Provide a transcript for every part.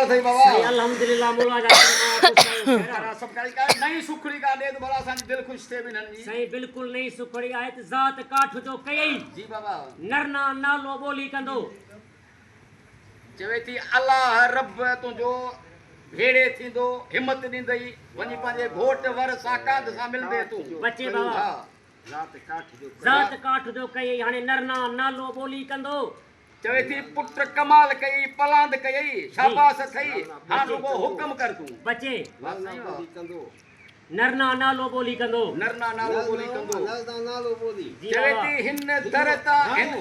सही बाबा सही अल्हम्दुलिल्लाह मौला जा सब करी का नहीं सुखड़ी का दे तो बड़ा सा दिल खुश थे बिनन जी सही बिल्कुल नहीं सुखड़ी आहे त ज़ात काठ जो कयई जी बाबा नरना नालो बोली कंदो चवे थी अल्लाह रब तुंहिंजो भेड़े थींदो हिम्मत ॾींदई वञी पंहिंजे घोट वर साकात सां मिलंदे तूं बचे बाबा हा ज़ात काठ जो कयई हाणे नरना नालो बोली कंदो चवे थी पुट कमाल कई पलांद कई शाबाश थई हां रुगो हुक्म कर तूं बचे कंदो नरना नालो बोली कंदो नरना नालो बोली कंदो नरना नालो बोली जी चवे बाबा थी हिन दरता हिन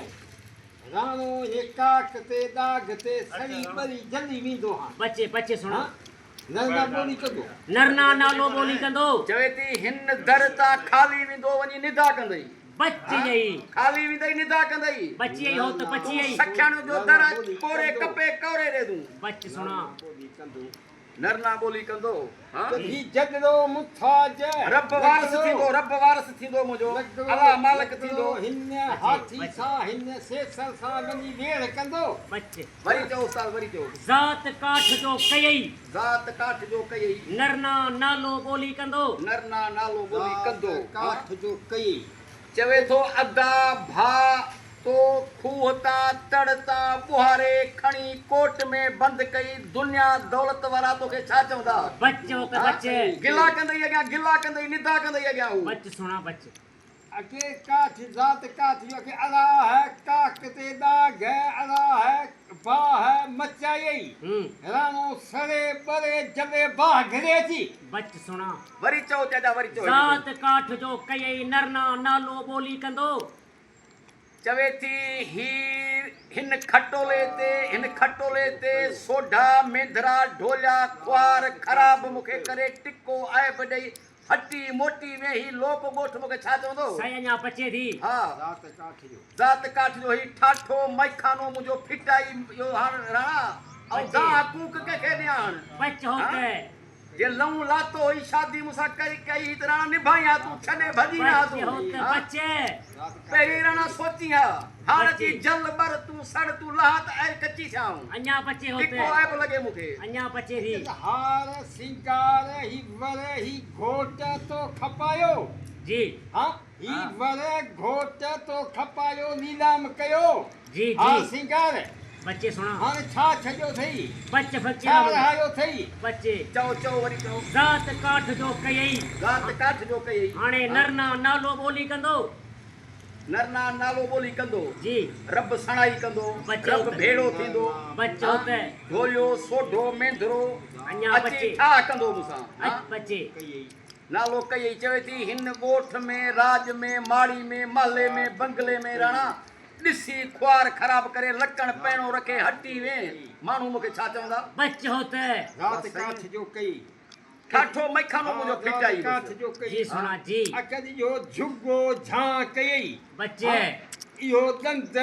राणो एकाक ते दाग ते सड़ी बरी जल्दी विंदो हां बचे बचे सुनो नरना बोली कंदो नरना नालो बोली कंदो चवे थी हिन दरता खाली विंदो वञी निदा कंदई बची जई खाली विंदई निदा कंदई बची आई हो त बची आई सखियाणो जो दर कोरे कपे कवरे रे दूं बच सुना बोली कंदो नरना बोली कंदो हां कभी जगरो मुथाज रब वारस थींदो मुंहिंजो अल्लाह मालिक थींदो हिन हाथी सा हिन सेसर सा वनी वेड़ कंदो बच वरी चओ उस्ताद वरी चओ ज़ात काठ जो कयई ज़ात काठ जो कई नरना नालो बोली कंदो नरना नालो बोली कंदो काठ जो कई चवे थो अदा भा तो खूहता तड़ता बुहारे खणी कोट में बंद कई दुनिया दौलत वारा तोखे छा चवंदा बच हो त बचे गिला कंदई अॻियां गिला कंदई निदा कंदई अॻियां हू बच सुना बच अके काठ जात काठ जो के अला है काक ते दाग है अला है बा है मचाई रानो सरे बरे जबे बाह घरे थी बच सुना वरी चओ चाचा वरी चओ ज़ात काठ जो कयई नरना नालो बोली कंदो चवे थी हिन खटोले ते सोढा मेंधरा ढोलिया ख्वार ख़राब मूंखे करे टिको आइब ॾेई हटी मोटी में ही लोप ॻोठ मूंखे छा चवंदो सही अञा बचे थी हा जात काठ जो ज़ात काठ जो ही ठाठो मैखानो मुंहिंजो फिटाई इहो हाणे राणा ऐं दा कूक कंहिंखे ॾियां हाणे बच हो त जे लऊं लातो हुई शादी मूंसां कई त राणा निभाई हा तूं छॾे भॼी न हा बच हो तूं त हा? बचे पहिरीं राणा सोची हा हाणे बचे। अची जल बर तूं सड़ तूं लहा त ऐं कची थियाऊं अञा बचे हो टिको त आइब लॻे मूंखे अञा बचे थी हार सिंगार ही वर ही घोट तो खपायो जी हाँ ही वर घोट तो खपायो नीलाम कयो जी हाँ जी सिंगार बचे सुना हाणे छा छॼो थई बच छा फकीर रहायो थई बचे चओ वरी चओ ज़ात काठ जो कयई ज़ात काठ जो कई हाणे नरना नालो बोली कंदो नरना नालो बोली कंदो जी रब सणाई कंदो बचे रब त। भेड़ो थींदो बच हो त ढोलियो सोढो मेंधरो अञा अची बचे छा कंदो मूंसां हा? अच बचे नालो कई चवे थी हिन ॻोठ में राज में माड़ी में महले में बंगले में राणा ॾिसी ख्वार ख़राब करे लकड़ पहिरों रखे हटी में माण्हू मूंखे छा चवंदा बच हो त रात काठ जो कई ठाठो मैखानो मुंहिंजो फिटाई काठ जो जी कई सुना जी अकद जो झुगो झां कई बचे इहो दंद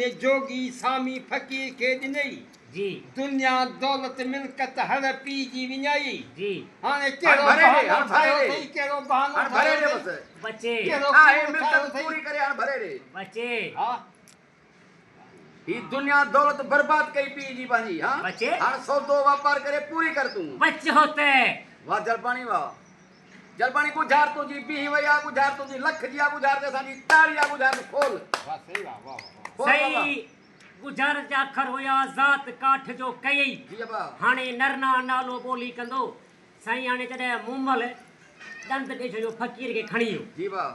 ने जोगी सामी फकीर के ॾिनई जी दुनिया दौलत मिल्कत हर पी जी विञाई जी हाणे कहिड़ो भरे ॾे, बहानो हाणे भरे ठाहियो ॾे। अथई, कहिड़ो बहानो हाणे भरे ठाहियो ॾे अथई? बसि बचे कहिड़ो आहे बहानो ठाहियो मिल्कत अथई? पूरी करे हाणे भरे ॾे बचे हा ही दुनिया दौलत बर्बाद कई पी जी पंहिंजी हा बचे। हाणे सौदो वापार करे पूरी कर तूं बच हो त वाह जलपाणी वाह जलपाणी गुज़ार तुंहिंजी बीह वई आहे गुज़ार तुंहिंजी लख जी आहे गुज़ार ते असांजी ताड़ी आहे गुज़ार खोल वाह सही वाह वाह वाह खोल बाबा। सही गुज़ार जा अखर हुया ज़ात काठ जो कयई जी अबा हाणे नरना नालो बोली कंदो साईं हाणे जॾहिं मुमल दंद ॾेई छॾियो फ़कीर खे खणी वियो जी वाह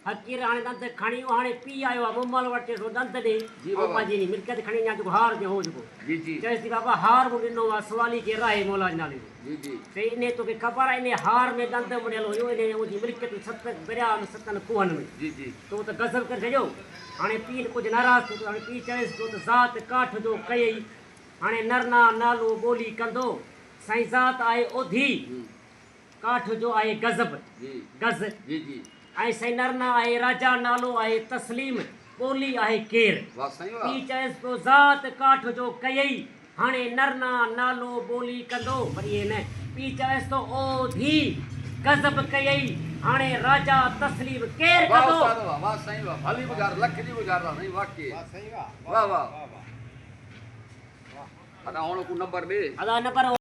फ़कीर हाणे दंद खणी वियो हाणे पीउ आयो आहे मुमल वटि चएसि दंद ॾे जी ऐं बाबा। पंहिंजी मिल्कियत खणी अञा जेको हार जो हो जेको जी जी चएसि थी बाबा हार मूं ॾिनो आहे सवाली केरु आहे मौला जे नाले जो जी जी चई इन तोखे ख़बर आहे इन हार में दंद मुड़ियल हुयो इन मुंहिंजी मिल्कियत सत दरिया में सतनि कुहनि में जी जी तो त गज़ब करे छॾियो हाणे पीउ कुझु नाराज़ थियो हाणे पीउ चएसि पियो त ज़ात काठ जो कयई हाणे नरना नालो बोली कंदो साईं ज़ात आहे ओधी काठ जो आहे गज़ब जी गज़ जी जी ऐं साईं नरना आहे राजा नालो आहे तस्लीम ॿोली आहे केरु वाह साईं वाह पीउ चएसि पियो ज़ात काठ जो कयई हाणे नरना नालो बोली कंदो पर इहे न पीउ चएसि थो ओधी गज़ब कयई हाणे राजा तस्लीम केरु वाह कंदो उस्ताद वाह वाह साईं वाह भली गुज़ार लख जी गुज़ार साईं वाकई वाह सही वाह वाह वाह वाह वाह अदा हुन को नंबर दे अदा न पर